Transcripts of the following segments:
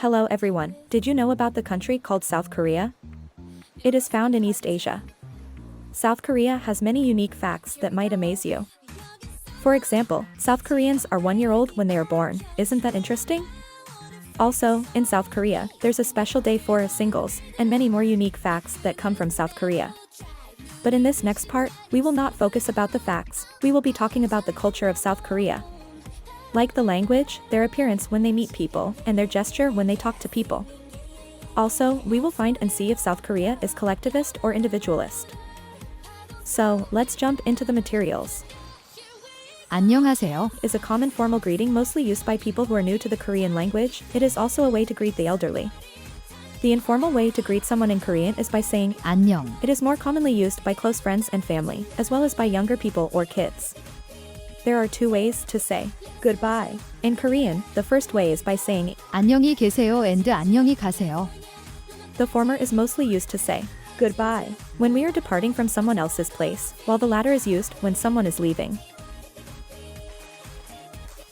Hello everyone, did you know about the country called South Korea? It is found in East Asia. South Korea has many unique facts that might amaze you. For example, South Koreans are 1 year old when they are born. Isn't that interesting? Also, in South Korea, there's a special day for singles, and many more unique facts that come from South Korea. But in this next part, we will not focus about the facts, we will be talking about the culture of South Korea. Like the language, their appearance when they meet people, and their gesture when they talk to people. Also, we will find and see if South Korea is collectivist or individualist. So, let's jump into the materials. 안녕하세요. Is a common formal greeting mostly used by people who are new to the Korean language. It is also a way to greet the elderly. The informal way to greet someone in Korean is by saying 안녕. It is more commonly used by close friends and family, as well as by younger people or kids. There are 2 ways to say goodbye. In Korean, the first way is by saying 안녕히 계세요 and 안녕히 가세요. The former is mostly used to say goodbye when we are departing from someone else's place, while the latter is used when someone is leaving.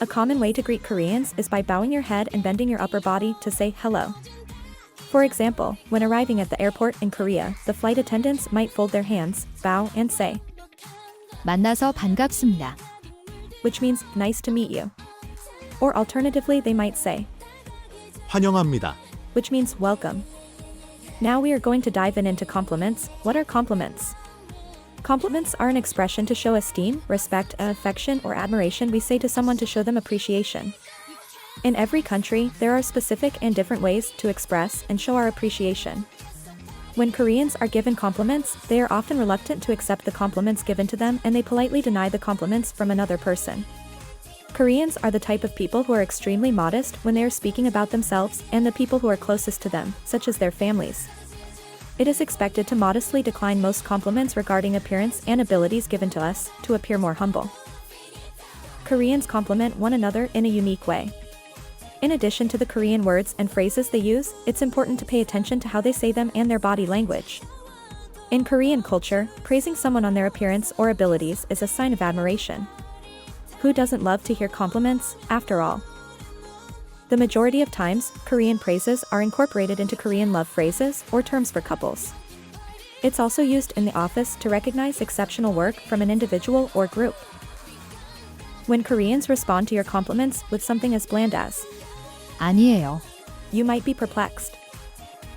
A common way to greet Koreans is by bowing your head and bending your upper body to say hello. For example, when arriving at the airport in Korea, the flight attendants might fold their hands, bow, and say, 만나서 반갑습니다. which means nice to meet you. Or alternatively, they might say, 환영합니다. which means welcome. Now we are going to dive into compliments. What are compliments? Compliments are an expression to show esteem, respect, affection, or admiration we say to someone to show them appreciation. In every country, there are specific and different ways to express and show our appreciation. When Koreans are given compliments, they are often reluctant to accept the compliments given to them and they politely deny the compliments from another person. Koreans are the type of people who are extremely modest when they are speaking about themselves and the people who are closest to them, such as their families. It is expected to modestly decline most compliments regarding appearance and abilities given to us, to appear more humble. Koreans compliment one another in a unique way. In addition to the Korean words and phrases they use, it's important to pay attention to how they say them and their body language. In Korean culture, praising someone on their appearance or abilities is a sign of admiration. Who doesn't love to hear compliments, after all? The majority of times, Korean praises are incorporated into Korean love phrases or terms for couples. It's also used in the office to recognize exceptional work from an individual or group. When Koreans respond to your compliments with something as bland as 아니에요. you might be perplexed.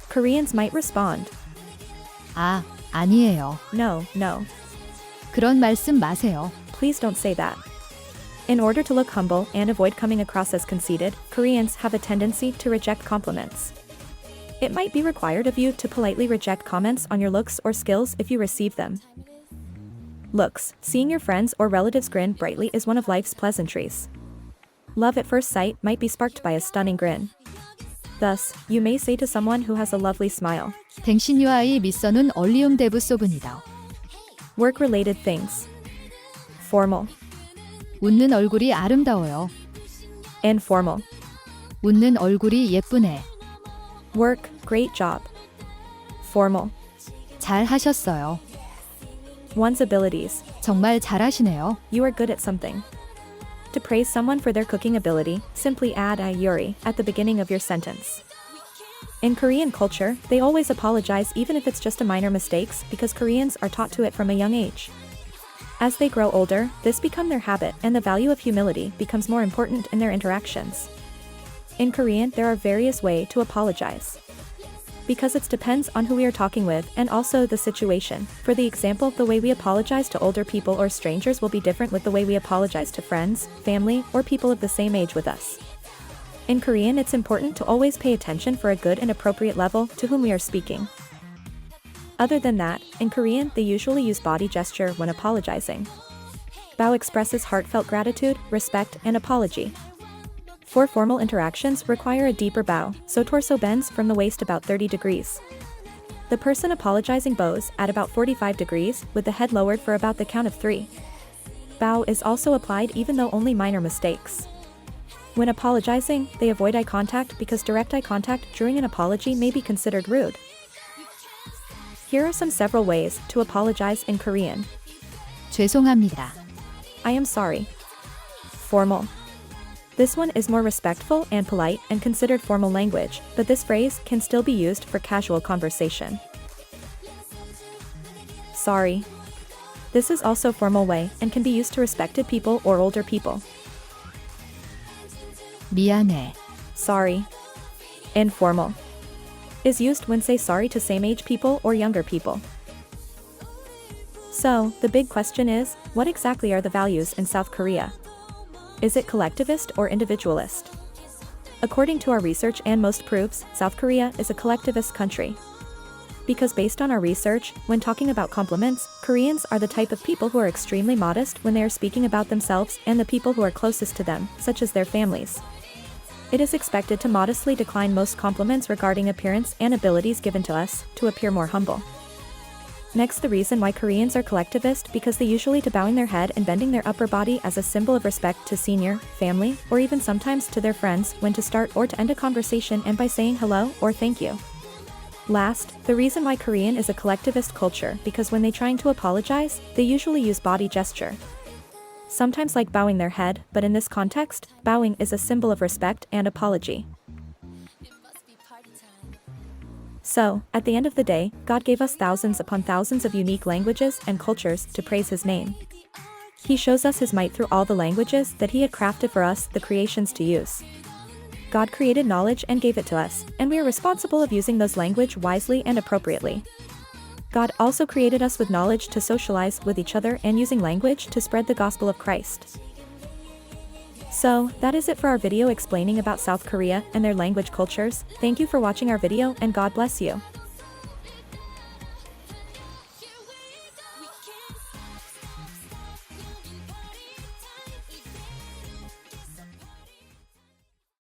Koreans might respond, 아, 아니에요. no, no, 그런 말씀 마세요. please don't say that. In order to look humble and avoid coming across as conceited, Koreans have a tendency to reject compliments. It might be required of you to politely reject comments on your looks or skills if you receive them. Looks, seeing your friends or relatives grin brightly is one of life's pleasantries. Love at first sight might be sparked by a stunning grin. Thus, you may say to someone who has a lovely smile, 당신과의 미소는 올리움대부소분이다. work-related things. Formal, 웃는 얼굴이 아름다워요. informal, 웃는 얼굴이 예쁘네. work, great job. Formal, 잘 하셨어요. one's abilities, 정말 잘하시네요. you are good at something. To praise someone for their cooking ability, simply add a yuri at the beginning of your sentence. In Korean culture, they always apologize even if it's just a minor mistakes because Koreans are taught to it from a young age. As they grow older, this becomes their habit and the value of humility becomes more important in their interactions. In Korean, there are various ways to apologize. Because it depends on who we are talking with and also the situation. For the example, the way we apologize to older people or strangers will be different with the way we apologize to friends, family, or people of the same age with us. In Korean, it's important to always pay attention for a good and appropriate level to whom we are speaking. Other than that, in Korean, they usually use body gesture when apologizing. Bow expresses heartfelt gratitude, respect, and apology. For formal interactions require a deeper bow, so torso bends from the waist about 30 degrees. The person apologizing bows at about 45 degrees, with the head lowered for about the count of 3. Bow is also applied even though only minor mistakes. When apologizing, they avoid eye contact because direct eye contact during an apology may be considered rude. Here are some several ways to apologize in Korean. 죄송합니다. I am sorry. Formal. This one is more respectful and polite and considered formal language, but this phrase can still be used for casual conversation. Sorry. This is also formal way and can be used to respected people or older people. 미안해. Sorry. Informal. Is used when say sorry to same-age people or younger people. So, the big question is, what exactly are the values in South Korea? Is it collectivist or individualist? According to our research and most proofs, South Korea is a collectivist country. Because based on our research, when talking about compliments, Koreans are the type of people who are extremely modest when they are speaking about themselves and the people who are closest to them, such as their families. It is expected to modestly decline most compliments regarding appearance and abilities given to us, to appear more humble. Next, the reason why Koreans are collectivist because they usually to bowing their head and bending their upper body as a symbol of respect to senior, family, or even sometimes to their friends when to start or to end a conversation and by saying hello or thank you. Last, the reason why Korean is a collectivist culture because when they trying to apologize, they usually use body gesture. Sometimes like bowing their head, but in this context, bowing is a symbol of respect and apology. So, at the end of the day, God gave us thousands upon thousands of unique languages and cultures to praise His name. He shows us His might through all the languages that He had crafted for us, the creations, to use. God created knowledge and gave it to us, and we are responsible of using those language wisely and appropriately. God also created us with knowledge to socialize with each other and using language to spread the gospel of Christ. So, that is it for our video explaining about South Korea and their language cultures. Thank you for watching our video and God bless you.